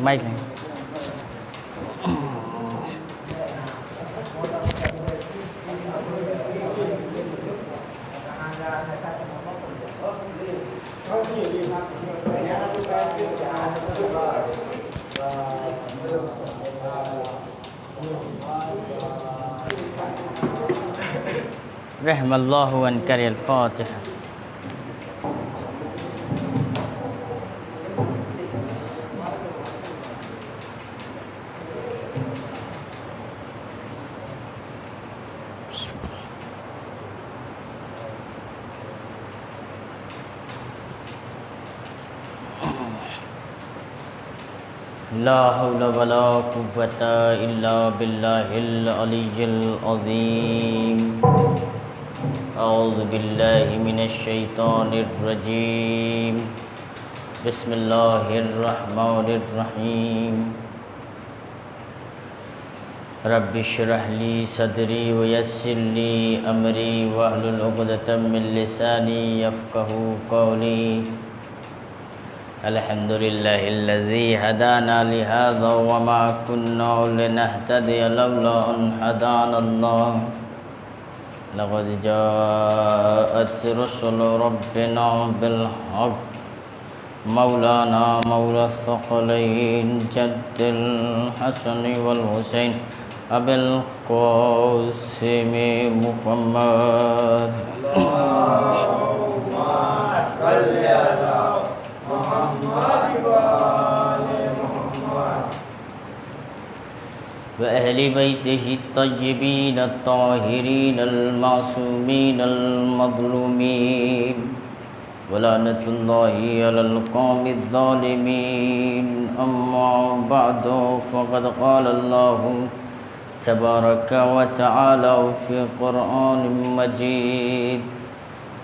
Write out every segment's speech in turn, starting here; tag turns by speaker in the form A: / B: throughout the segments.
A: Mic نہیں رحم اللہ عنکر الفاتحہ. لا حول ولا قوة الا باللہ العلی العظیم. اعوذ باللہ من الشیطان الرجیم. بسم اللہ الرحمن الرحیم. رب اشرح لی صدری ویسر لی امری واحلل عقدۃ من لسانی یفقہوا قولی. الحمد للہ الذی ہدانا لہذا وما كنا لنہتدی لولا ان ہدانا اللہ. لقد جاءت رسل ربنا بالحق مولانا مولا الثقلین جد الحسن والحسین ابی القاسم محمد. وأهل بيته الطيبين الطاهرين المعصومين المظلومين ولعنة الله على القوم الظالمين. أما بعد فقد قال الله تبارك وتعالى في قرآن مجيد.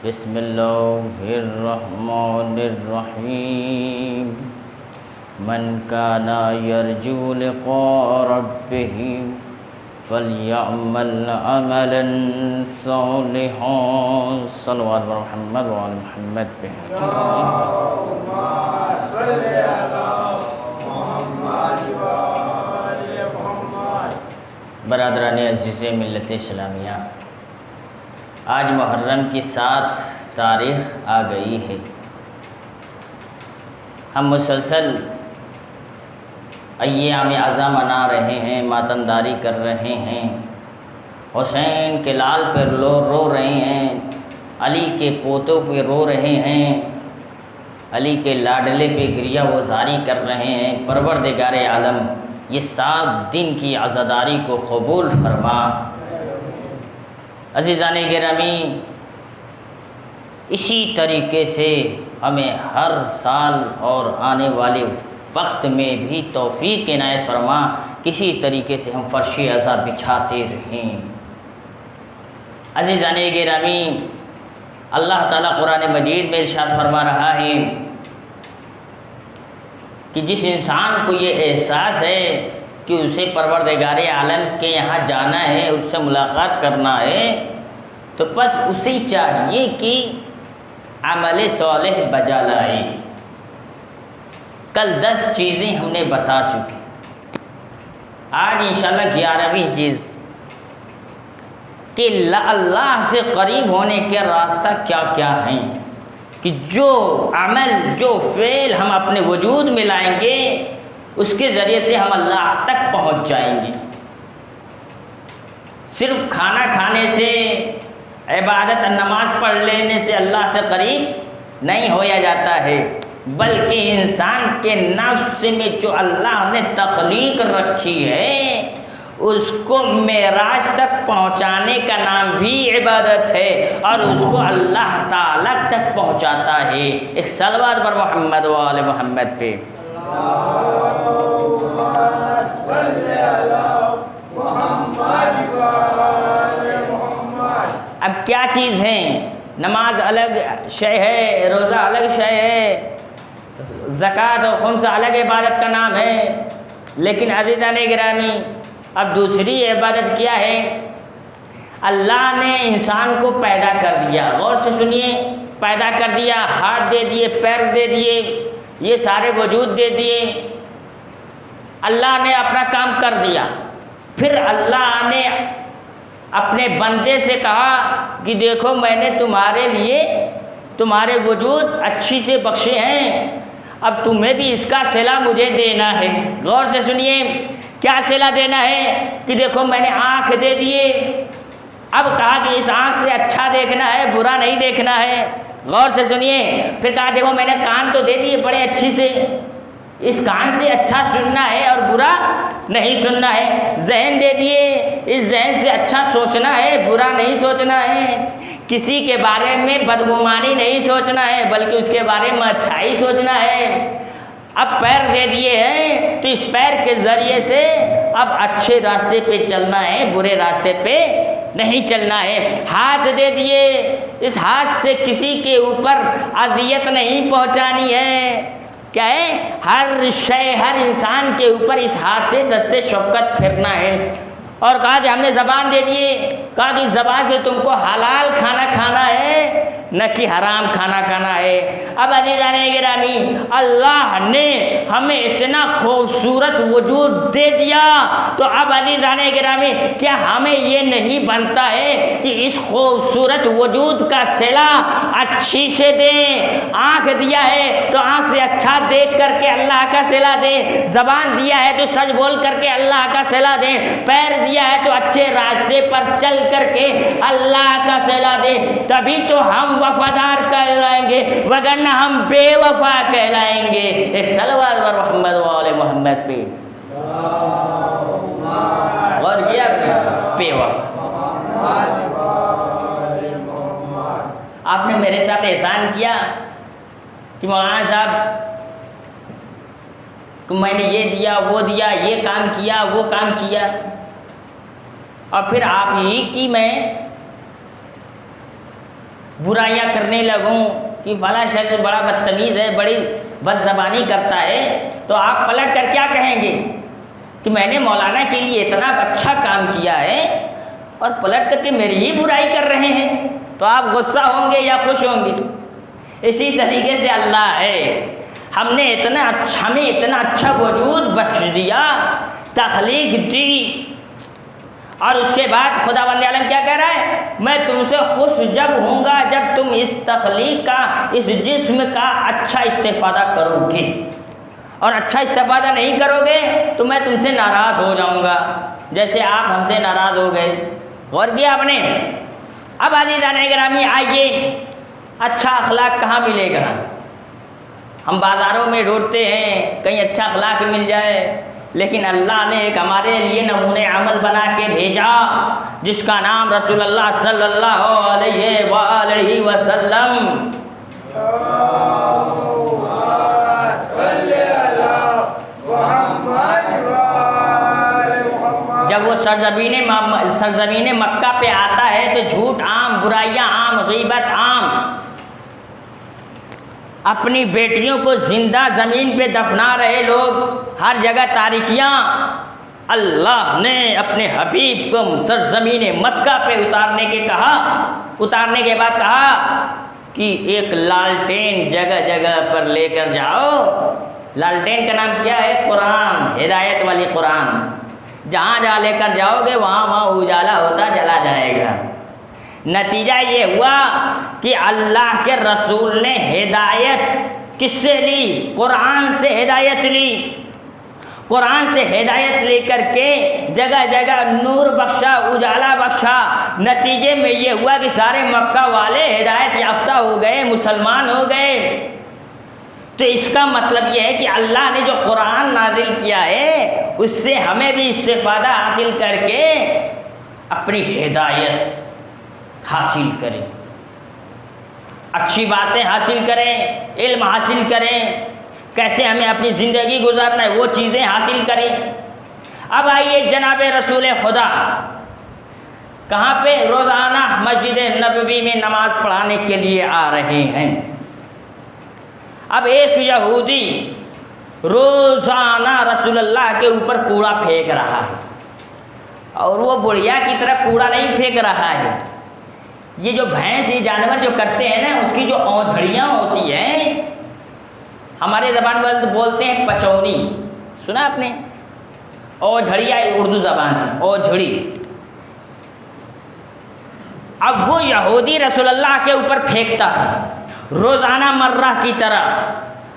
A: بسم الله الرحمن الرحيم. من كان يرجو لقاء ربه فليعمل عملا صالحا. صلوات محمد وعلى محمد.
B: اللهم صل على محمد وعلى محمد.
A: برادران عزیز ملت اسلامیہ، آج محرم کی 7 تاریخ آ گئی ہے. ہم مسلسل ایام عزا منا رہے ہیں، ماتمداری کر رہے ہیں، حسین کے لال پہ رو رہے ہیں، علی کے پوتوں پہ رو رہے ہیں، علی کے لاڈلے پہ گریہ وزاری کر رہے ہیں. پروردگار عالم یہ 7 دن کی عزاداری کو قبول فرما. عزیزان گرامی، اسی طریقے سے ہمیں ہر سال اور آنے والے وقت میں بھی توفیق عنایت فرما. کسی طریقے سے ہم فرش عزا بچھاتے رہیں. عزیزان گرامی، اللہ تعالیٰ قرآن مجید میں ارشاد فرما رہا ہے کہ جس انسان کو یہ احساس ہے کہ اسے پروردگار عالم کے یہاں جانا ہے، اس سے ملاقات کرنا ہے، تو بس اسے چاہیے کہ عمل صالح بجا لائے. کل 10 چیزیں ہم نے بتا چکے. آج انشاءاللہ 11ویں چیز کہ اللہ سے قریب ہونے کے راستہ کیا کیا ہیں، کہ جو عمل جو فعل ہم اپنے وجود میں لائیں گے اس کے ذریعے سے ہم اللہ تک پہنچ جائیں گے. صرف کھانا کھانے سے، عبادت نماز پڑھ لینے سے اللہ سے قریب نہیں ہویا جاتا ہے، بلکہ انسان کے نفس میں جو اللہ نے تخلیق رکھی ہے اس کو معراج تک پہنچانے کا نام بھی عبادت ہے، اور اس کو اللہ تعالیٰ تک پہنچاتا ہے. ایک صلوات پر محمد و آل محمد پہ.
B: صل علی محمد وآل محمد۔
A: اب کیا چیز ہے؟ نماز الگ شے ہے، روزہ الگ شے ہے، زکوٰۃ و خمس الگ عبادت کا نام ہے، لیکن عزیزان گرامی اب دوسری عبادت کیا ہے؟ اللہ نے انسان کو پیدا کر دیا، غور سے سنیے، پیدا کر دیا، ہاتھ دے دیے، پیر دے دیے، یہ سارے وجود دے دیے، اللہ نے اپنا کام کر دیا۔ پھر اللہ نے اپنے بندے سے کہا کہ دیکھو میں نے تمہارے لیے تمہارے وجود اچھی سے بخشے ہیں، اب تمہیں بھی اس کا صلہ مجھے دینا ہے۔ غور سے سنیے، کیا صلہ دینا ہے؟ کہ دیکھو میں نے آنکھ دے دیے، اب کہا کہ اس آنکھ سے اچھا دیکھنا ہے، برا نہیں دیکھنا ہے۔ غور سے سنیے، پھر کہا دیکھو میں نے کان تو دے دیے بڑے اچھی سے، اس کان سے اچھا سننا ہے اور برا نہیں سننا ہے۔ ذہن دے دیے، اس ذہن سے اچھا سوچنا ہے، برا نہیں سوچنا ہے، کسی کے بارے میں بدگمانی نہیں سوچنا ہے بلکہ اس کے بارے میں اچھائی سوچنا ہے۔ اب پیر دے دیے ہیں تو اس پیر کے ذریعے سے اب اچھے راستے پہ چلنا ہے، برے راستے پہ نہیں چلنا ہے۔ ہاتھ دے دیے، اس ہاتھ سے کسی کے اوپر اذیت نہیں پہنچانی ہے۔ کیا ہے؟ ہر شے، ہر انسان کے اوپر اس ہاتھ سے دست شفقت پھرنا ہے۔ اور کہا کہ ہم نے زبان دے دیے، کہا کہ زبان سے تم کو حلال کھانا کھانا ہے نہ کہ حرام کھانا کھانا ہے۔ اب عزیزان گرامی اللہ نے ہمیں اتنا خوبصورت وجود دے دیا تو اب عزیزان گرامی کیا ہمیں یہ نہیں بنتا ہے کہ اس خوبصورت وجود کا صلہ اچھی سے دیں؟ آنکھ دیا ہے تو آنکھ سے اچھا دیکھ کر کے اللہ کا صلہ دیں، زبان دیا ہے تو سچ بول کر کے اللہ کا صلہ دیں، پیر دیا ہے تو اچھے راستے پر چل کر کے اللہ کا صلہ دیں، تبھی تو ہم وفادار کہلائیں گے، وگرنہ ہم بے وفا کہلائیں گے۔ ایک صلوات پر محمد وآل محمد پہ اور کیا بے وفا۔ آپ نے میرے ساتھ احسان کیا کہ مولانا صاحب کہ میں نے یہ دیا وہ دیا، یہ کام کیا وہ کام کیا، اور پھر آپ ہی کی میں برائیاں کرنے لگوں کہ فلاں شخص بڑا بدتمیز ہے، بڑی بد زبانی کرتا ہے، تو آپ پلٹ کر کیا کہیں گے کہ میں نے مولانا کے لیے اتنا اچھا کام کیا ہے اور پلٹ کر کے میری ہی برائی کر رہے ہیں؟ تو آپ غصہ ہوں گے یا خوش ہوں گے؟ اسی طریقے سے اللہ ہے، ہمیں اتنا اچھا وجود بخش دیا، تخلیق دی، اور اس کے بعد خدا بند عالم کیا کہہ رہا ہے؟ میں تم سے خوش جب ہوں گا جب تم اس تخلیق کا، اس جسم کا اچھا استفادہ کرو گے، اور اچھا استفادہ نہیں کرو گے تو میں تم سے ناراض ہو جاؤں گا، جیسے آپ ہم سے ناراض ہو گئے۔ غور کیا آپ نے؟ اب عزیزان گرامی آئیے، اچھا اخلاق کہاں ملے گا؟ ہم بازاروں میں ڈھونڈتے ہیں کہیں اچھا اخلاق مل جائے، لیکن اللہ نے ایک ہمارے لیے نمونے عمل بنا کے بھیجا جس کا نام رسول اللہ صلی اللہ علیہ وآلہ وسلم۔ جب وہ سرزمین مکہ پہ آتا ہے تو جھوٹ عام، برائیاں عام، غیبت عام، اپنی بیٹیوں کو زندہ زمین پہ دفنا رہے لوگ، ہر جگہ تاریکیاں۔ اللہ نے اپنے حبیب کو سرزمین مکہ پہ اتارنے کے بعد کہا کہ ایک لالٹین جگہ جگہ پر لے کر جاؤ۔ لالٹین کا نام کیا ہے؟ قرآن، ہدایت والی قرآن۔ جہاں جہاں لے کر جاؤ گے وہاں وہاں اجالا ہوتا چلا جائے گا۔ نتیجہ یہ ہوا کہ اللہ کے رسول نے ہدایت کس سے لی؟ قرآن سے ہدایت لی۔ قرآن سے ہدایت لے کر کے جگہ جگہ نور بخشا، اجالا بخشا۔ نتیجے میں یہ ہوا کہ سارے مکہ والے ہدایت یافتہ ہو گئے، مسلمان ہو گئے۔ تو اس کا مطلب یہ ہے کہ اللہ نے جو قرآن نازل کیا ہے اس سے ہمیں بھی استفادہ حاصل کر کے اپنی ہدایت حاصل کریں، اچھی باتیں حاصل کریں، علم حاصل کریں، کیسے ہمیں اپنی زندگی گزارنا ہے وہ چیزیں حاصل کریں۔ اب آئیے جناب رسول خدا کہاں پہ؟ روزانہ مسجد نبوی میں نماز پڑھانے کے لیے آ رہے ہیں۔ اب ایک یہودی روزانہ رسول اللہ کے اوپر کوڑا پھینک رہا ہے، اور وہ بڑھیا کی طرح کوڑا نہیں پھینک رہا ہے، یہ جو بھینس یہ جانور جو کرتے ہیں نا، اس کی جو اونجھڑیاں ہوتی ہیں، ہمارے زبان میں بولتے ہیں پچونی، سنا آپ نے؟ اوجھڑیا اردو زبان ہے، اوجھڑی۔ اب وہ یہودی رسول اللہ کے اوپر پھینکتا ہے روزانہ مرہ کی طرح،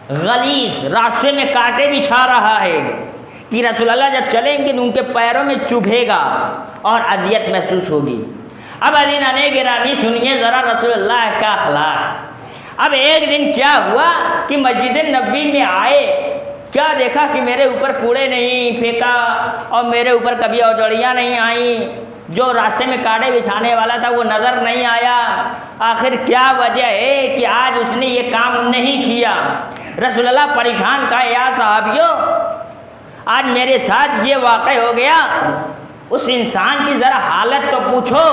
A: غلیظ راستے میں کانٹے بچھا رہا ہے کہ رسول اللہ جب چلیں گے تو ان کے پیروں میں چبھے گا اور اذیت محسوس ہوگی۔ اب عزیزان گرامی سنیے ذرا رسول اللہ کا اخلاق۔ اب ایک دن کیا ہوا کہ مسجد نبوی میں آئے، کیا دیکھا کہ میرے اوپر کوڑے نہیں پھینکا اور میرے اوپر کبھی اوجڑیاں نہیں آئیں، جو راستے میں کانٹے بچھانے والا تھا وہ نظر نہیں آیا۔ آخر کیا وجہ ہے کہ آج اس نے یہ کام نہیں کیا؟ رسول اللہ پریشان کہا یا صحابیوں، آج میرے ساتھ یہ واقع ہو گیا، اس انسان کی ذرا حالت تو پوچھو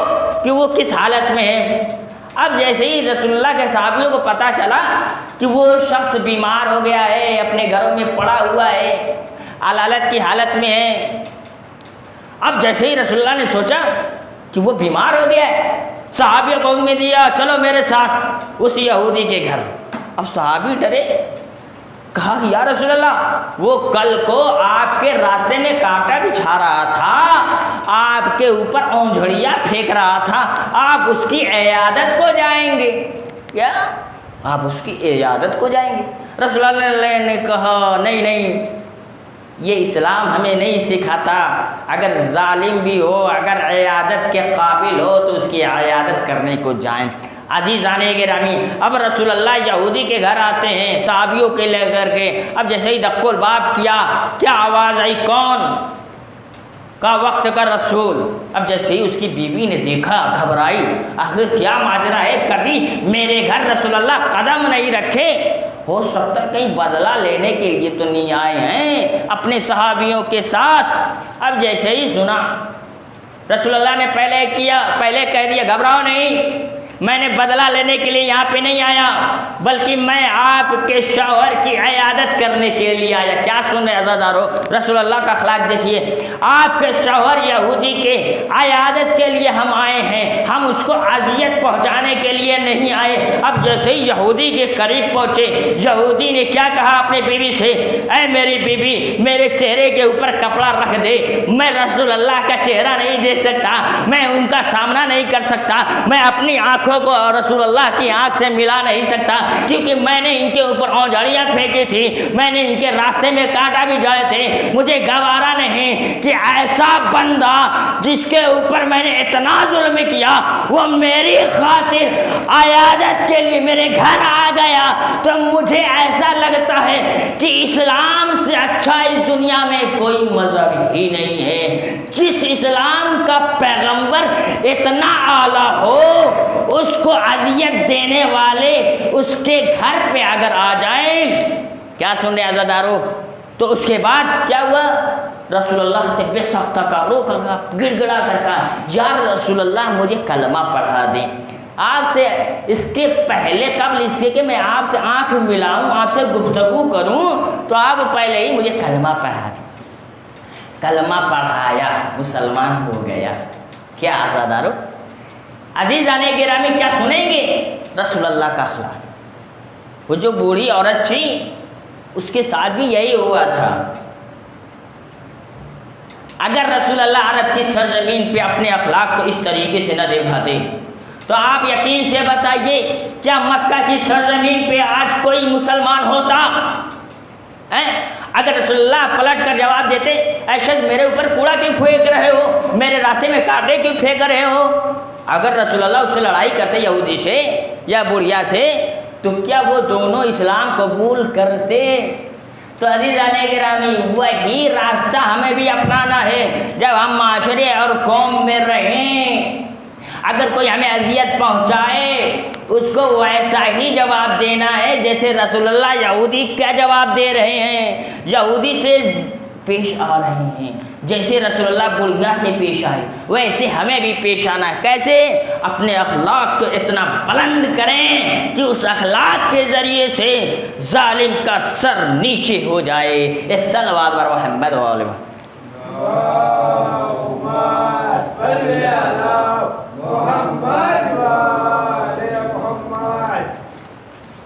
A: کہ وہ کس حالت میں ہے۔ اب جیسے ہی رسول اللہ کے صحابیوں کو پتہ چلا کہ وہ شخص بیمار ہو گیا ہے، اپنے گھروں میں پڑا ہوا ہے، علالت کی حالت میں ہے، اب جیسے ہی رسول اللہ نے سوچا کہ وہ بیمار ہو گیا ہے، صحابیوں کو حکم دیا چلو میرے ساتھ اس یہودی کے گھر۔ اب صحابی ڈرے، کہا کہ یا رسول اللہ وہ کل کو آپ کے راستے میں کانٹا بچھا رہا تھا، آپ کے اوپر اونجھڑیاں پھینک رہا تھا، آپ اس کی عیادت کو جائیں گے کیا؟ آپ اس کی عیادت کو جائیں گے؟ رسول اللہ نے کہا نہیں نہیں، یہ اسلام ہمیں نہیں سکھاتا، اگر ظالم بھی ہو، اگر عیادت کے قابل ہو تو اس کی عیادت کرنے کو جائیں۔ عزیزان گرامی اب رسول اللہ یہودی کے گھر آتے ہیں صحابیوں کے لے کر کے۔ اب جیسے ہی دق الباب کیا، کیا آواز آئی؟ کون؟ کا وقت کا رسول۔ اب جیسے ہی اس کی بیوی نے دیکھا گھبرائی، آخر کیا ماجرا ہے؟ کبھی میرے گھر رسول اللہ قدم نہیں رکھے، ہو سکتا کہیں بدلہ لینے کے لیے تو نہیں آئے ہیں اپنے صحابیوں کے ساتھ۔ اب جیسے ہی سنا رسول اللہ نے پہلے کہہ دیا گھبراؤ نہیں، میں نے بدلہ لینے کے لیے یہاں پہ نہیں آیا، بلکہ میں آپ کے شوہر کی عیادت کرنے کے لیے آیا۔ کیا سن رہے عزادارو؟ رسول اللہ کا اخلاق دیکھیے، آپ کے شوہر یہودی کے عیادت کے لیے ہم آئے ہیں، ہم اس کو اذیت پہنچانے کے لیے نہیں آئے۔ اب جیسے ہی یہودی کے قریب پہنچے، یہودی نے کیا کہا اپنی بیوی سے؟ اے میری بیوی، میرے چہرے کے اوپر کپڑا رکھ دے، میں رسول اللہ کا چہرہ نہیں دیکھ سکتا، میں ان کا سامنا نہیں کر سکتا، میں اپنی آنکھوں کو رسول اللہ کی آنکھ سے ملا نہیں سکتا، کیونکہ میں نے ان کے اوپر اوجھڑیاں پھینکی تھی، میں نے ان کے راستے میں کانٹا بھی جائے تھے، مجھے گوارا نہیں کہ ایسا بندہ جس کے اوپر میں نے اتنا ظلم کیا وہ میری خاطر عیادت کے لیے میرے گھر آ گیا، تو مجھے ایسا لگتا ہے کہ اسلام سے اچھا اس دنیا میں کوئی مذہب ہی نہیں ہے۔ جس اسلام کا پیغمبر اتنا اعلیٰ ہو، اس کو اذیت دینے والے اس کے گھر پہ اگر آ جائیں، کیا سن رہے عزادارو؟ تو اس کے بعد کیا ہوا؟ رسول اللہ سے بے سختہ کا رو کر گڑ گڑا کر کہا یا رسول اللہ مجھے کلمہ پڑھا دیں۔ آپ سے اس کے پہلے قبل اس سے کہ میں آپ سے آنکھ ملاؤں، آپ سے گفتگو کروں، تو آپ پہلے ہی مجھے کلمہ پڑھا دیں۔ کلمہ پڑھایا، مسلمان ہو گیا۔ کیا عزادارو؟ عزیزان گرامی کیا سنیں گے رسول اللہ کا اخلاق؟ وہ جو بوڑھی عورت تھی اس کے ساتھ بھی یہی ہوا تھا۔ اگر رسول اللہ عرب کی سرزمین پہ اپنے اخلاق کو اس طریقے سے نہ نبھاتے تو آپ یقین سے بتائیے کیا مکہ کی سرزمین پہ آج کوئی مسلمان ہوتا؟ اگر رسول اللہ پلٹ کر جواب دیتے اے شخص میرے اوپر کوڑا کیوں پھینک رہے ہو، میرے راستے میں کانٹے کیوں پھینک رہے ہو، اگر رسول اللہ اس سے لڑائی کرتے یہودی سے یا بڑھیا سے، تو کیا وہ دونوں اسلام قبول کرتے؟ تو عزیزان گرامی وہی راستہ ہمیں بھی اپنانا ہے جب ہم معاشرے اور قوم میں رہیں۔ اگر کوئی ہمیں اذیت پہنچائے اس کو ویسا ہی جواب دینا ہے جیسے رسول اللہ یہودی کیا جواب دے رہے ہیں، یہودی سے پیش آ رہے ہیں۔ جیسے رسول اللہ بڑھیا سے پیش آئے ویسے ہمیں بھی پیش آنا ہے۔ کیسے؟ اپنے اخلاق کو اتنا بلند کریں کہ اس اخلاق کے ذریعے سے ظالم کا سر نیچے ہو جائے۔ ایک صلوات بر محمد و آل محمد۔
B: اللهم صل على محمد وآل محمد۔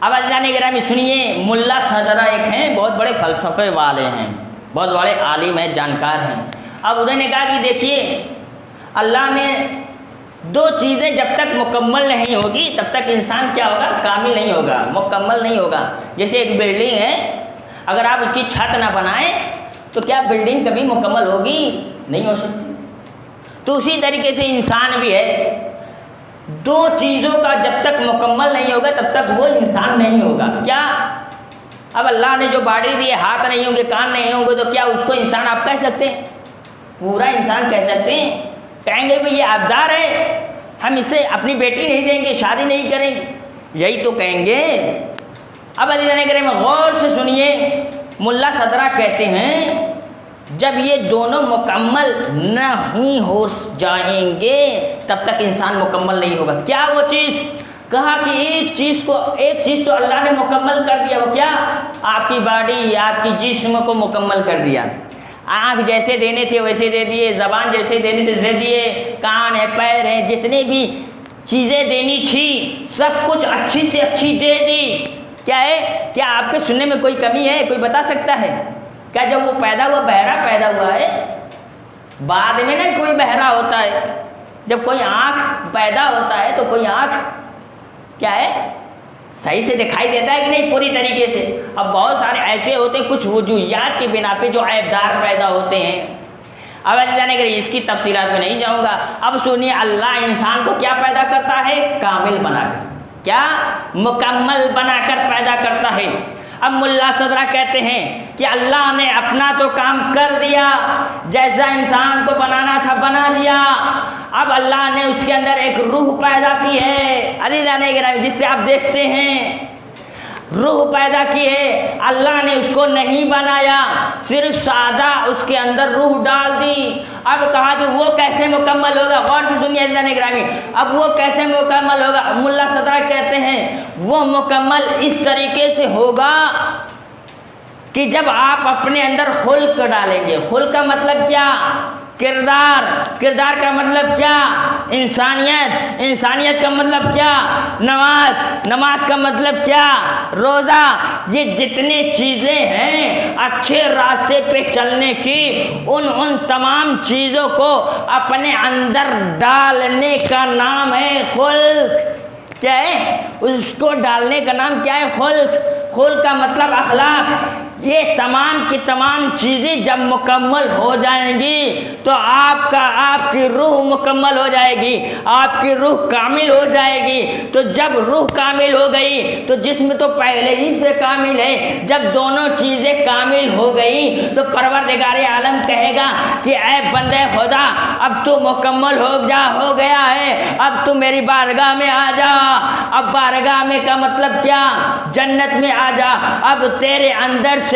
A: اب اللہ نے گرامی سنیے، ملا خضرہ ایک ہیں، بہت بڑے فلسفے والے ہیں، بہت بڑے عالم ہیں، جانکار ہیں۔ اب انہوں نے کہا کہ دیکھیے اللہ نے دو چیزیں جب تک مکمل نہیں ہوگی تب تک انسان کیا ہوگا؟ کامل نہیں ہوگا، مکمل نہیں ہوگا۔ جیسے ایک بلڈنگ ہے، اگر آپ اس کی چھت نہ بنائیں تو کیا بلڈنگ کبھی مکمل ہوگی؟ نہیں ہو سکتی۔ تو اسی طریقے سے انسان بھی ہے، دو چیزوں کا جب تک مکمل نہیں ہوگا تب تک وہ انسان نہیں ہوگا۔ کیا؟ اب اللہ نے جو باڈی دی ہے، ہاتھ نہیں ہوں گے، کان نہیں ہوں گے، تو کیا اس کو انسان آپ کہہ سکتے ہیں؟ پورا انسان کہہ سکتے ہیں؟ کہیں گے بھی یہ آبدار ہے، ہم اسے اپنی بیٹی نہیں دیں گے، شادی نہیں کریں گے، یہی تو کہیں گے۔ اب عزیزان کرام غور سے سنیے، ملا صدرہ کہتے ہیں جب یہ دونوں مکمل نہیں ہو جائیں گے تب تک انسان مکمل نہیں ہوگا۔ کیا وہ چیز؟ کہا کہ ایک چیز تو اللہ نے مکمل کر دیا، وہ کیا؟ آپ کی باڈی، آپ کی جسم کو مکمل کر دیا۔ آنکھ جیسے دینے تھے ویسے دے دیے، زبان جیسے دینے تھے دے دیے، کان ہے، پیر ہیں، جتنے بھی چیزیں دینی تھی سب کچھ اچھی سے اچھی دے دی۔ کیا ہے؟ کیا آپ کے سننے میں کوئی کمی ہے؟ کوئی بتا سکتا ہے؟ کیا جب وہ پیدا ہوا بہرا پیدا ہوا ہے؟ بعد میں نا کوئی بہرا ہوتا ہے، جب کوئی آنکھ پیدا ہوتا ہے تو کوئی آنکھ کیا ہے؟ صحیح سے دکھائی دیتا ہے کہ نہیں پوری طریقے سے؟ اب بہت سارے ایسے ہوتے ہیں کچھ وجوہات کی بنا پہ جو عیبدار پیدا ہوتے ہیں۔ اب جانے کہ اس کی تفصیلات میں نہیں جاؤں گا۔ اب سنیے، اللہ انسان کو کیا پیدا کرتا ہے؟ کامل بنا کر، کیا؟ مکمل بنا کر پیدا کرتا ہے۔ اب ملا صدرہ کہتے ہیں کہ اللہ نے اپنا تو کام کر دیا، جیسا انسان کو بنانا تھا بنا دیا۔ اب اللہ نے اس کے اندر ایک روح پیدا کی ہے، عزیزان گرامی، جس سے آپ دیکھتے ہیں روح پیدا کی ہے۔ اللہ نے اس کو نہیں بنایا، صرف سادہ اس کے اندر روح ڈال دی۔ اب کہا کہ وہ کیسے مکمل ہوگا؟ غور سے سنیے عزیزان گرامی، اب وہ کیسے مکمل ہوگا؟ ملا صدرہ کہتے ہیں وہ مکمل اس طریقے سے ہوگا کہ جب آپ اپنے اندر خلق ڈالیں گے۔ خلق کا مطلب کیا؟ کردار۔ کردار کا مطلب کیا؟ انسانیت۔ انسانیت کا مطلب کیا؟ نماز۔ نماز کا مطلب کیا؟ روزہ۔ یہ جتنے چیزیں ہیں اچھے راستے پہ چلنے کی، ان تمام چیزوں کو اپنے اندر ڈالنے کا نام ہے خلق۔ کیا ہے؟ اس کو ڈالنے کا نام کیا ہے؟ خلق۔ خلق کا مطلب اخلاق۔ یہ تمام کی تمام چیزیں جب مکمل ہو جائیں گی تو آپ کی روح مکمل ہو جائے گی، آپ کی روح کامل ہو جائے گی۔ تو جب روح کامل ہو گئی تو جسم تو پہلے ہی سے کامل ہے۔ جب دونوں چیزیں کامل ہو گئی تو پروردگار عالم کہے گا کہ اے بندے خدا، اب تو مکمل ہو گیا ہے، اب تو میری بارگاہ میں آ جا۔ اب بارگاہ میں کا مطلب کیا؟ جنت میں آ جا۔ اب تیرے اندر سے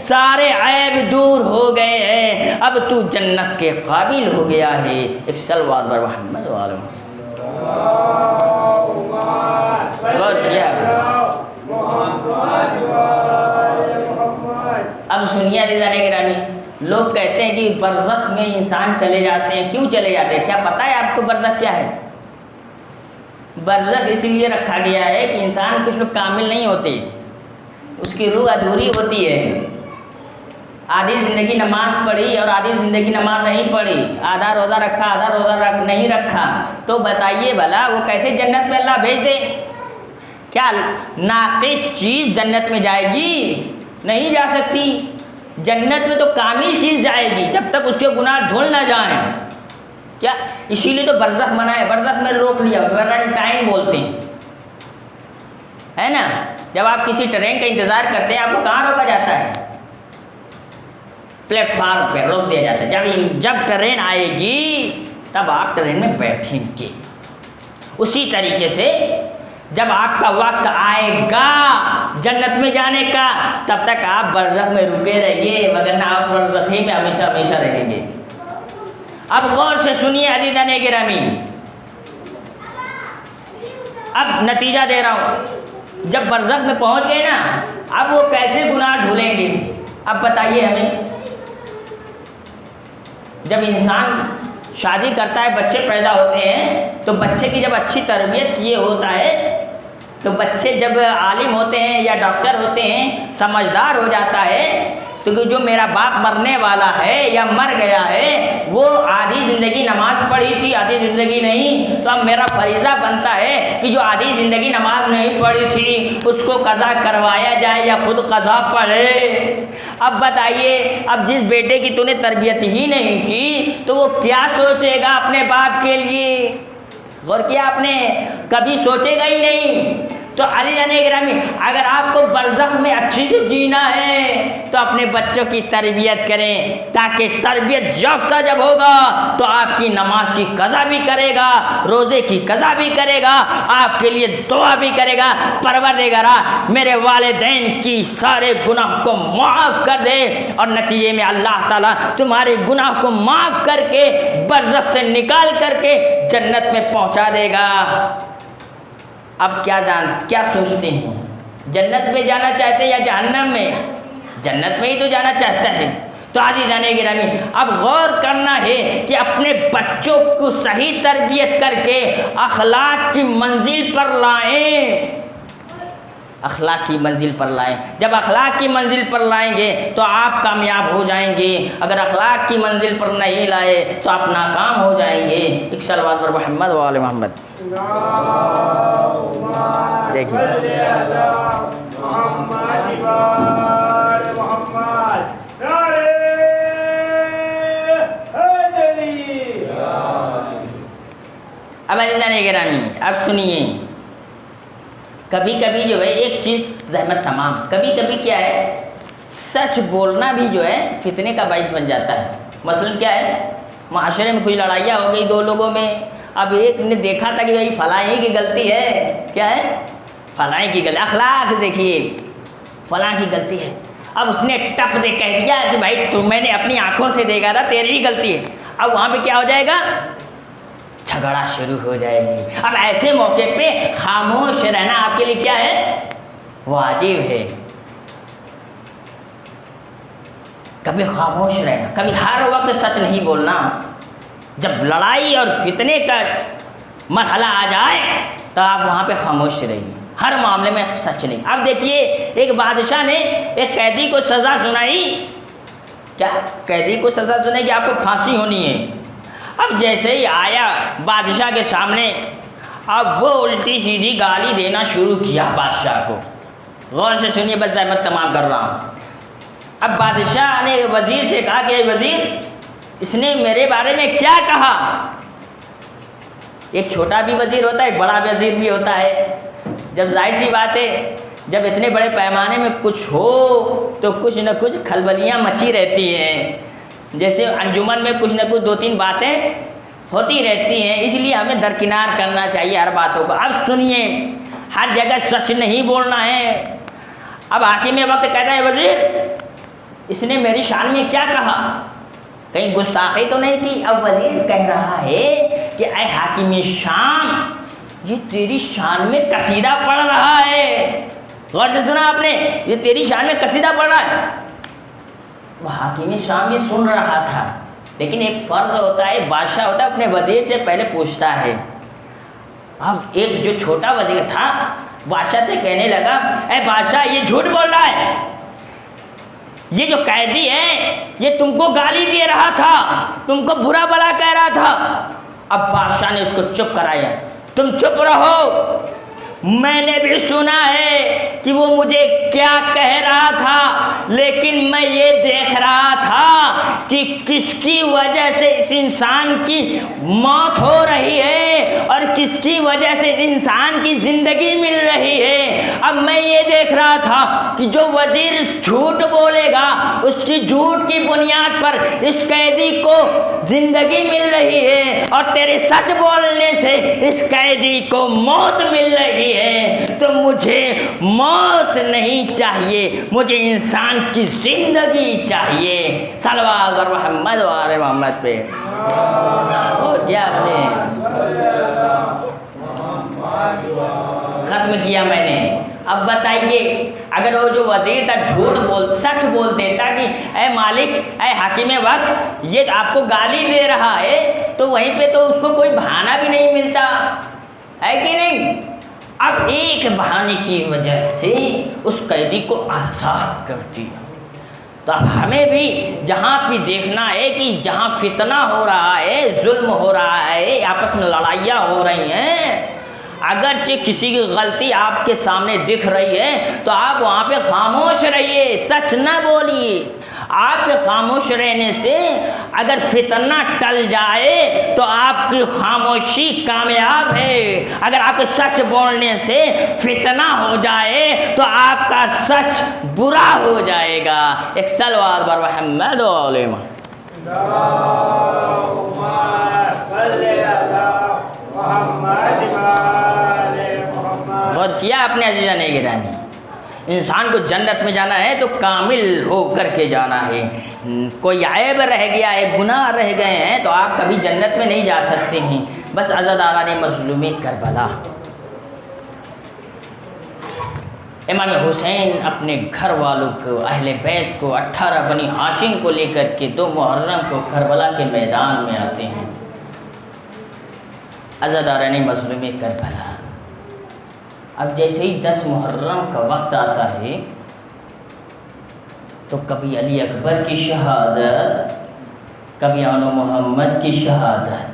A: سارے عیب دور ہو گئے ہیں، اب تو جنت کے قابل ہو گیا ہے۔ ایک صلوات بر محمد و آل محمد۔ اب سنیے عزیزان گرامی، لوگ کہتے ہیں کہ برزخ میں انسان چلے جاتے ہیں۔ کیوں چلے جاتے ہیں؟ کیا پتہ ہے آپ کو برزخ کیا ہے؟ برزخ اس لیے رکھا گیا ہے کہ انسان کچھ لوگ کامل نہیں ہوتے، اس کی روح ادھوری ہوتی ہے۔ آدھی زندگی نماز پڑھی اور آدھی زندگی نماز نہیں پڑھی، آدھا روزہ رکھا آدھا روزہ نہیں رکھا، تو بتائیے بھلا وہ کیسے جنت میں اللہ بھیج دے؟ کیا ناقص چیز جنت میں جائے گی؟ نہیں جا سکتی۔ جنت میں تو کامل چیز جائے گی جب تک اس کے گناہ دھل نہ جائیں۔ کیا؟ اسی لیے تو برزخ بنا ہے۔ برزخ میں روک لیا، ٹائم بولتے ہیں، ہے نا؟ جب آپ کسی ٹرین کا انتظار کرتے ہیں آپ کو کہاں روکا جاتا ہے؟ پلیٹ فارم پہ روک دیا جاتا ہے۔ جب ٹرین آئے گی تب آپ ٹرین میں بیٹھیں گے۔ اسی طریقے سے جب آپ کا وقت آئے گا جنت میں جانے کا تب تک آپ برزخ میں رکے رہیے، وگرنہ آپ برزخی میں ہمیشہ ہمیشہ رہیں گے۔ اب غور سے سنیے عزیزان گرامی، اب نتیجہ دے رہا ہوں، جب برزخ میں پہنچ گئے نا، اب وہ کیسے گناہ دھلیں گے؟ اب بتائیے ہمیں، جب انسان شادی کرتا ہے، بچے پیدا ہوتے ہیں، تو بچے کی جب اچھی تربیت کیے ہوتا ہے، تو بچے جب عالم ہوتے ہیں یا ڈاکٹر ہوتے ہیں، سمجھدار ہو جاتا ہے، تو جو میرا باپ مرنے والا ہے یا مر گیا ہے، وہ آدھی زندگی نماز پڑھی تھی، آدھی زندگی نہیں، تو اب میرا فریضہ بنتا ہے کہ جو آدھی زندگی نماز نہیں پڑھی تھی اس کو قضا کروایا جائے یا خود قضا پڑھے۔ اب بتائیے، اب جس بیٹے کی تو نے تربیت ہی نہیں کی تو وہ کیا سوچے گا اپنے باپ کے لیے؟ غور کیا آپ نے؟ کبھی سوچے گا ہی نہیں۔ تو علی جان گرامی، اگر آپ کو برزخ میں اچھی سے جینا ہے تو اپنے بچوں کی تربیت کریں، تاکہ تربیت یافتہ جب ہوگا تو آپ کی نماز کی قضا بھی کرے گا، روزے کی قضا بھی کرے گا، آپ کے لیے دعا بھی کرے گا، پروردگارا میرے والدین کی سارے گناہ کو معاف کر دے، اور نتیجے میں اللہ تعالیٰ تمہارے گناہ کو معاف کر کے برزخ سے نکال کر کے جنت میں پہنچا دے گا۔ اب کیا سوچتے ہیں؟ جنت میں جانا چاہتے ہیں یا جہنم میں؟ جنت میں ہی تو جانا چاہتا ہے۔ تو عزیزان گرامی، اب غور کرنا ہے کہ اپنے بچوں کو صحیح تربیت کر کے اخلاق کی منزل پر لائیں، اخلاق کی منزل پر لائیں۔ جب اخلاق کی منزل پر لائیں گے تو آپ کامیاب ہو جائیں گے، اگر اخلاق کی منزل پر نہیں لائے تو آپ ناکام ہو جائیں گے۔ ایک صلوات پر محمد و آل محمد۔ دیکھیے اب عزیزان گرامی، اب سنیے، کبھی کبھی جو ہے ایک چیز زحمت تمام، کبھی کبھی کیا ہے، سچ بولنا بھی جو ہے فتنے کا باعث بن جاتا ہے۔ مثلا کیا ہے، معاشرے میں کچھ لڑائیاں ہو گئی دو لوگوں میں، اب ایک نے دیکھا تھا کہ بھائی فلاں ہی کی غلطی ہے، کیا ہے، فلاں کی غلطی، اخلاق دیکھیے، فلاں کی غلطی ہے، اب اس نے ٹپ دے کہہ دیا کہ بھائی میں نے اپنی آنکھوں سے دیکھا تھا، تیری ہی غلطی ہے۔ اب وہاں پہ کیا ہو جائے گا، جھگڑا شروع ہو جائے گی۔ اب ایسے موقع پہ خاموش رہنا آپ کے لیے کیا ہے، واجب ہے۔ کبھی خاموش رہنا، کبھی ہر وقت سچ نہیں بولنا۔ جب لڑائی اور فتنے کا مرحلہ آ جائے تو آپ وہاں پہ خاموش رہیے، ہر معاملے میں سچ نہیں۔ اب دیکھیے، ایک بادشاہ نے ایک قیدی کو سزا سنائی، کیا قیدی کو سزا سنائی کہ آپ کو پھانسی ہونی ہے۔ اب جیسے ہی آیا بادشاہ کے سامنے، اب وہ الٹی سیدھی گالی دینا شروع کیا بادشاہ کو۔ غور سے سنیے، بس زحمت تمام کر رہا ہوں۔ اب بادشاہ نے وزیر سے کہا کہ وزیر، اس نے میرے بارے میں کیا کہا؟ ایک چھوٹا بھی وزیر ہوتا ہے، ایک بڑا وزیر بھی ہوتا ہے۔ جب ظاہر سی بات ہے، جب اتنے بڑے پیمانے میں کچھ ہو تو کچھ نہ کچھ کھلبلیاں مچی رہتی ہیں، جیسے انجمن میں کچھ نہ کچھ دو تین باتیں ہوتی رہتی ہیں، اس لیے ہمیں درکنار کرنا چاہیے ہر باتوں کو۔ اب سنیے، ہر جگہ سچ نہیں بولنا ہے۔ اب حاکم وقت کہتا ہے وزیر، اس نے میری شان میں کیا کہا، کہیں گستاخی تو نہیں کی؟ اب وزیر کہہ رہا ہے کہ اے حاکم شام، یہ تیری شان میں قصیدہ پڑھ رہا ہے۔ غور سے سنا آپ نے، یہ تیری شان میں قصیدہ پڑھ رہا ہے۔ وہ حاکم شام یہ سن رہا تھا، لیکن ایک فرض ہوتا ہے، بادشاہ ہوتا ہے، اپنے وزیر سے پہلے پوچھتا ہے۔ اب ایک جو چھوٹا وزیر تھا بادشاہ سے کہنے لگا، اے بادشاہ، یہ جھوٹ بول رہا ہے، یہ جو قیدی ہے یہ تم کو گالی دے رہا تھا، تم کو برا بلا کہہ رہا تھا۔ اب بادشاہ نے اس کو چپ کرایا، تم چپ رہو، میں نے بھی سنا ہے کہ وہ مجھے کیا کہہ رہا تھا، لیکن میں یہ دیکھ رہا تھا کہ کس کی وجہ سے اس انسان کی موت ہو رہی ہے اور کس کی وجہ سے اس انسان کی زندگی مل رہی ہے۔ اب میں یہ دیکھ رہا تھا کہ جو وزیر جھوٹ بولے گا اس کی جھوٹ کی بنیاد پر اس قیدی کو زندگی مل رہی ہے، اور تیرے سچ بولنے سے اس قیدی کو موت مل رہی رہی ہے تو مجھے موت نہیں چاہیے، مجھے انسان کی زندگی چاہیے۔ صلوات بر محمد و آل محمد پہ۔ اور کیا آپ نے ختم کیا میں نے۔ اب بتائیے اگر وہ جو وزیر تھا سچ بول دیتا کہ اے مالک اے حاکم وقت یہ آپ کو گالی دے رہا ہے تو وہیں پہ تو اس کو کوئی بہانہ بھی نہیں ملتا ہے کہ نہیں۔ اب ایک بہانے کی وجہ سے اس قیدی کو آزاد کر دیا۔ تو اب ہمیں بھی جہاں بھی دیکھنا ہے کہ جہاں فتنہ ہو رہا ہے، ظلم ہو رہا ہے، آپس میں لڑائیاں ہو رہی ہیں، اگرچہ کسی کی غلطی آپ کے سامنے دکھ رہی ہے تو آپ وہاں پہ خاموش رہیے، سچ نہ بولیے۔ آپ کے خاموش رہنے سے اگر فتنہ ٹل جائے تو آپ کی خاموشی کامیاب ہے، اگر آپ کے سچ بولنے سے فتنہ ہو جائے تو آپ کا سچ برا ہو جائے گا۔ ایک صلوات بر محمد و آل محمد۔
B: اللهم صل على محمد وآل محمد۔
A: غور کیا اپنے عزیزان گرامی، انسان کو جنت میں جانا ہے تو کامل ہو کر کے جانا ہے۔ کوئی عیب رہ گیا ہے، گناہ رہ گئے ہیں تو آپ کبھی جنت میں نہیں جا سکتے ہیں۔ بس عزاداران مظلوم کربلا، امام حسین اپنے گھر والوں کو، اہل بیت کو، 18 بنی ہاشم کو لے کر کے 2 محرم کو کربلا کے میدان میں آتے ہیں۔ عزاداران مظلوم کربلا، اب جیسے ہی 10 محرم کا وقت آتا ہے تو کبھی علی اکبر کی شہادت، کبھی آن محمد کی شہادت،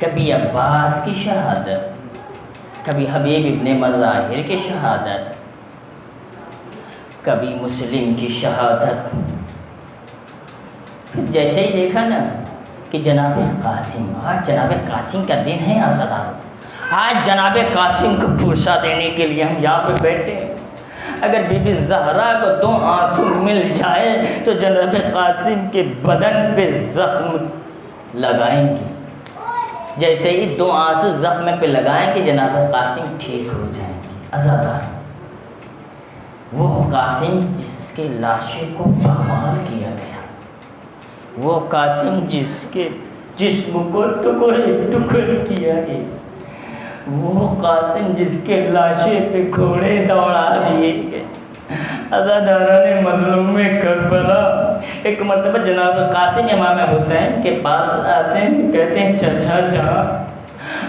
A: کبھی عباس کی شہادت، کبھی حبیب ابن مظاہر کی شہادت، کبھی مسلم کی شہادت۔ پھر جیسے ہی دیکھا نا کہ جناب قاسم، آج جناب قاسم کا دن ہے عزادارو، آج جناب قاسم کو پرسہ دینے کے لیے ہم یہاں پہ بیٹھے ہیں۔ اگر بی بی زہرا کو 2 آنسو مل جائے تو جناب قاسم کے بدن پہ زخم لگائیں گے، جیسے ہی 2 آنسو زخم پہ لگائیں کہ جناب قاسم ٹھیک ہو جائیں گے۔ عزادار، وہ قاسم جس کے لاشے کو پامال کیا گیا، وہ قاسم جس کے جسم کو ٹکڑے ٹکڑے کیا گیا، وہ قاسم جس کے لاشے پہ گھوڑے دوڑا دیے گئے۔ عزاداران مظلوم کربلا، ایک مرتبہ جناب قاسم امام حسین کے پاس آتے ہیں، کہتے ہیں چچا جان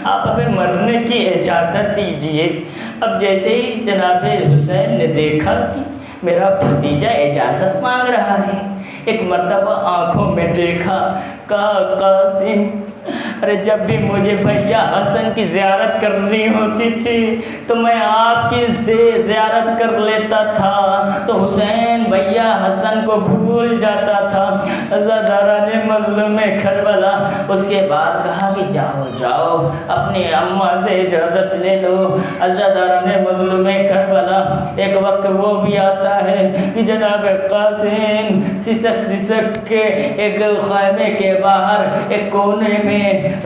A: آپ ہمیں مرنے کی اجازت دیجئے۔ اب جیسے ہی جناب حسین نے دیکھا کہ میرا بھتیجا اجازت مانگ رہا ہے، ایک مرتبہ آنکھوں میں دیکھا، کہا قاسم ارے جب بھی مجھے بھیا حسن کی زیارت کرنی ہوتی تھی تو میں آپ کی زیارت کر لیتا تھا تو حسین بھیا حسن کو بھول جاتا تھا۔ عزاداران مظلوم کربلا، اس کے بعد کہا کہ جاؤ جاؤ اپنی اماں سے اجازت لے لو۔ عزاداران مظلوم کربلا، ایک وقت وہ بھی آتا ہے کہ جناب قاسم سسک کے ایک خیمے کے باہر ایک کونے میں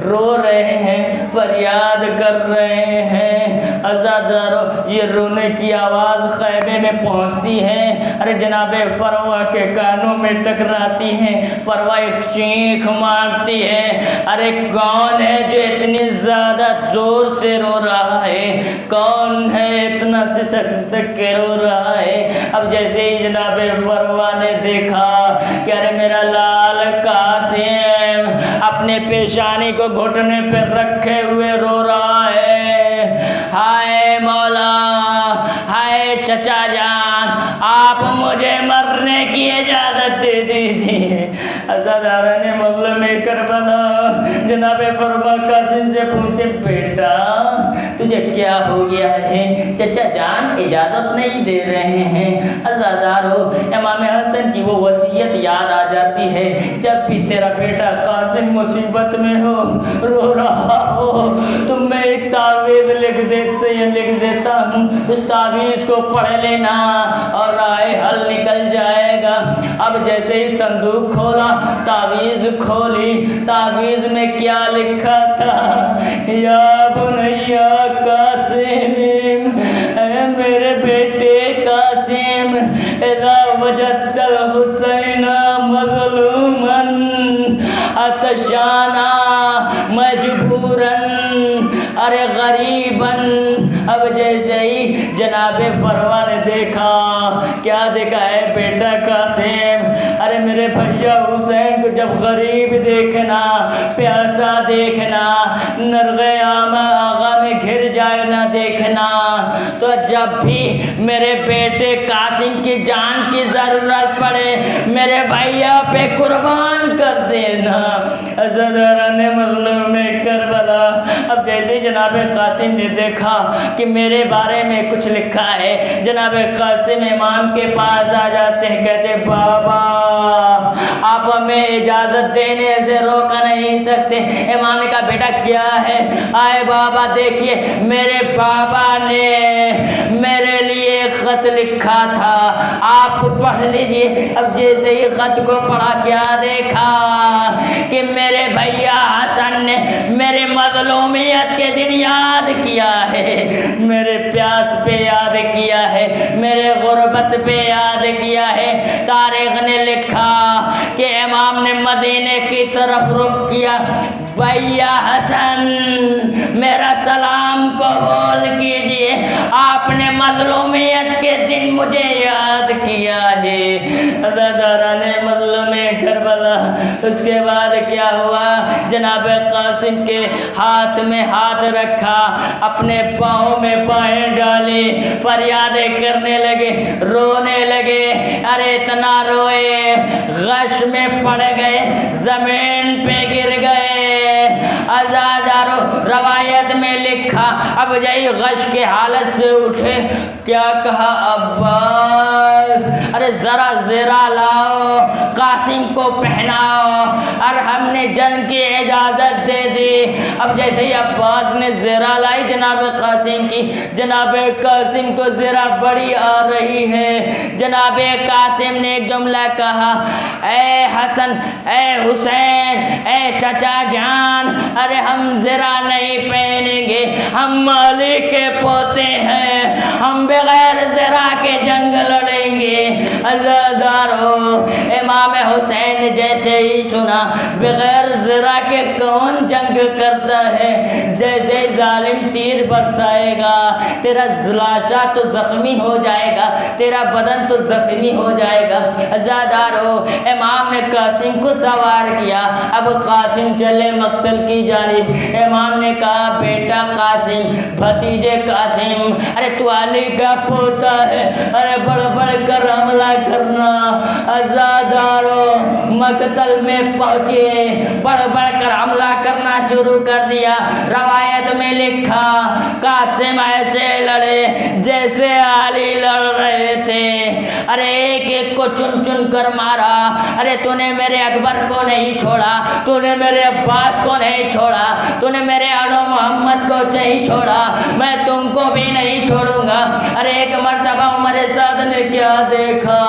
A: رو رہے ہیں، فریاد کر رہے ہیں۔ عزادارو، یہ رونے کی آواز خیمے میں پہنچتی ہے، ارے جناب فروا کے کانوں میں ٹکراتی ہے، فروا ایک چیخ مارتی ہے، ارے کون ہے جو اتنی زیادہ زور سے رو رہا ہے؟ کون ہے اتنا سسک کے رو رہا ہے؟ اب جیسے ہی جناب فروا نے دیکھا کہ ارے میرا لال قاسم اپنے پیشانی کو گھٹنے پہ رکھے ہوئے رو رہا ہے، ہائے مولا، ہائے چچا جان، آپ مجھے مرنے کی اجازت دے دیجیے۔ عزاداران مظلوم کربلا، جناب فرما قاسم سے پوچھے بیٹا تجھے کیا ہو گیا ہے؟ چچا جان اجازت نہیں دے رہے ہیں۔ عزادارو، امام حسن کی وہ وصیت یاد آ جاتی ہے، جب بھی تیرا بیٹا قاسم مصیبت میں ہو، رو رہا ہو تو میں ایک تعویذ لکھ دیتا ہوں، اس تعویذ کو پڑھ لینا اور راہ حل نکل جائے گا۔ اب جیسے ہی صندوق کھولا، تعویذ کھولی، تعویذ میں کیا لکھا تھا؟ یا بنیا قاسم ارے غریباً، اب جیسے ہی جناب فروا نے دیکھا، کیا دیکھا ہے بیٹا قاسم، ارے میرے بھیا حسین کو جب غریب دیکھنا، پیاسا دیکھنا، نرغے آغا میں گھر جائے نہ دیکھنا، تو جب بھی میرے بیٹے قاسم کی جان کی ضرورت پڑے میرے بھیا پہ قربان کر دینا۔ عزاداران مظلوم کربلا، اب جیسے جناب قاسم نے دیکھا کہ میرے بارے میں کچھ لکھا ہے، جناب قاسم امام کے پاس آ جاتے ہیں، کہتے ہیں بابا آپ ہمیں اجازت دینے سے روک نہیں سکتے۔ امام نے کہا بیٹا کیا ہے؟ آئے بابا دیکھیے میرے بابا نے میرے لیے خط لکھا تھا، آپ پڑھ لیجئے۔ اب جیسے ہی خط کو پڑھا کیا دیکھا کہ میرے بھیا حسن نے میرے مظلومیت کے دن یاد کیا ہے، میرے پیاس پہ یاد کیا ہے، میرے غربت پہ یاد کیا ہے۔ تاریخ نے لکھا کہ امام نے مدینے کی طرف رخ کیا، بھیا حسن میرا سلام قبول کیجئے، آپ نے مظلومیت کے دن مجھے یاد کیا ہے۔ عزاداران مظلوم کربلا، اس کے بعد کیا ہوا؟ جناب قاسم کے ہاتھ میں ہاتھ رکھا، اپنے پاؤں میں پائیں ڈالی، فریادیں کرنے لگے، رونے لگے، ارے اتنا روئے غش میں پڑ گئے، زمین پہ گر گئے۔ عزادارو روایت میں لکھا اب جائی غش کے حالت سے اٹھے، کیا کہا عباس ارے ذرا زرہ لاؤ، قاسم کو پہناؤ، اور ہم نے جنگ کی اجازت دے دی۔ اب جیسے ہی عباس نے زرہ لائی جناب قاسم کی، جناب قاسم کو زرہ بڑی آ رہی ہے۔ جناب قاسم نے ایک جملہ کہا، اے حسن، اے حسین، اے چچا جان، ارے ہم زرہ نہیں پہنیں گے، ہم مالک کے پوتے ہیں، ہم بغیر زرہ کے جنگ لڑیں گے۔ عزادارو امام حسین نے جیسے ہی سنا بغیر زرہ کے کون جنگ کرتا ہے، جیسے ہی ظالم تیر برسائے گا تیرا لاشا تو زخمی ہو جائے گا، تیرا بدن تو زخمی ہو جائے گا۔ عزادارو امام نے قاسم کو سوار کیا، اب قاسم چلے مقتل کی جانب۔ امام نے کہا بیٹا قاسم، بھتیجے قاسم، ارے تو علی کا پوتا ہے، ارے بڑھ بڑھ کر حملہ کرنا۔ عزادارو مقتل میں پہنچے، بڑھ بڑھ کر حملہ کرنا شروع کر دیا۔ روایت میں لکھا قاسم ایسے لڑے جیسے علی لڑ رہے تھے، ارے ایک ایک کو چن چن کر مارا۔ ارے تو نے میرے اکبر کو نہیں چھوڑا، تو نے میرے عباس کو نہیں چھوڑا، تو نے میرے آلو محمد کو نہیں چھوڑا، میں تم کو بھی نہیں چھوڑوں گا۔ ارے ایک مرتبہ عمر سعد نے کیا دیکھا،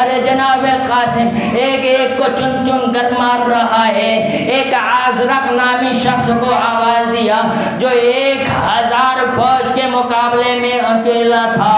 A: ارے جناب قاسم ایک ایک کو چن چن کر مار رہا ہے۔ ایک ازرق نامی شخص کو آواز دیا جو 1000 فوج کے مقابلے میں اکیلا تھا،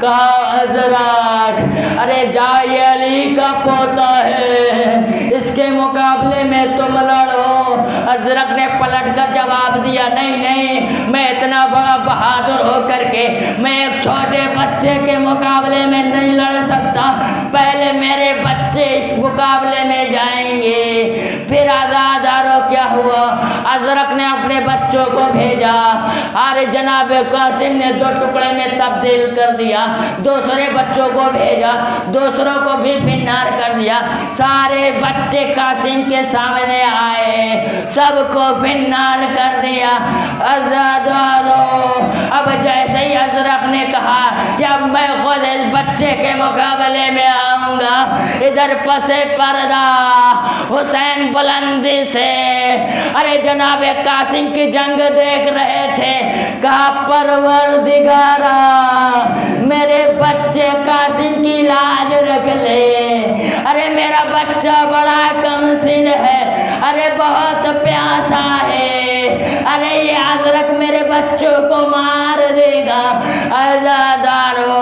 A: کہا ازرق ارے جا یہ علی کا پوتا ہے، اس کے مقابلے میں تم لڑو۔ ازرق نے پلٹ کر جواب دیا نہیں نہیں، میں اتنا بڑا بہادر ہو کر کے میں ایک چھوٹے بچے کے مقابلے میں نہیں لڑ سکتا، پہلے میرے بچے اس مقابلے میں جائیں گے۔ پھر عزادارو کیا ہوا، ازرق نے اپنے بچوں کو بھیجا، اور جناب قاسم نے 2 ٹکڑے میں تبدیل کر دیا، دوسرے بچوں کو بھیجا، دوسروں کو بھی فنار کر دیا۔ سارے بچے قاسم کے سامنے آئے، سب کو فنار کر دیا۔ عزادارو اب جیسے ہی ازرق نے کہا کہ اب میں خود اس بچے کے مقابلے میں آؤں گا، ادھر پسے پردہ حسین بلندی سے ارے جناب قاسم کی جنگ دیکھ رہے تھے، کہا پروردگارا میرے بچے قاسم کی لاج رکھ لے، ارے میرا بچہ بڑا کم سن ہے، ارے بہت پیاسا ہے، ارے یہ ازرق میرے بچوں کو مار دے گا۔ عزادارو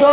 A: 2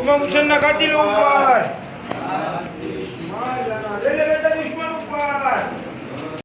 B: Imam Hussein na katil umar.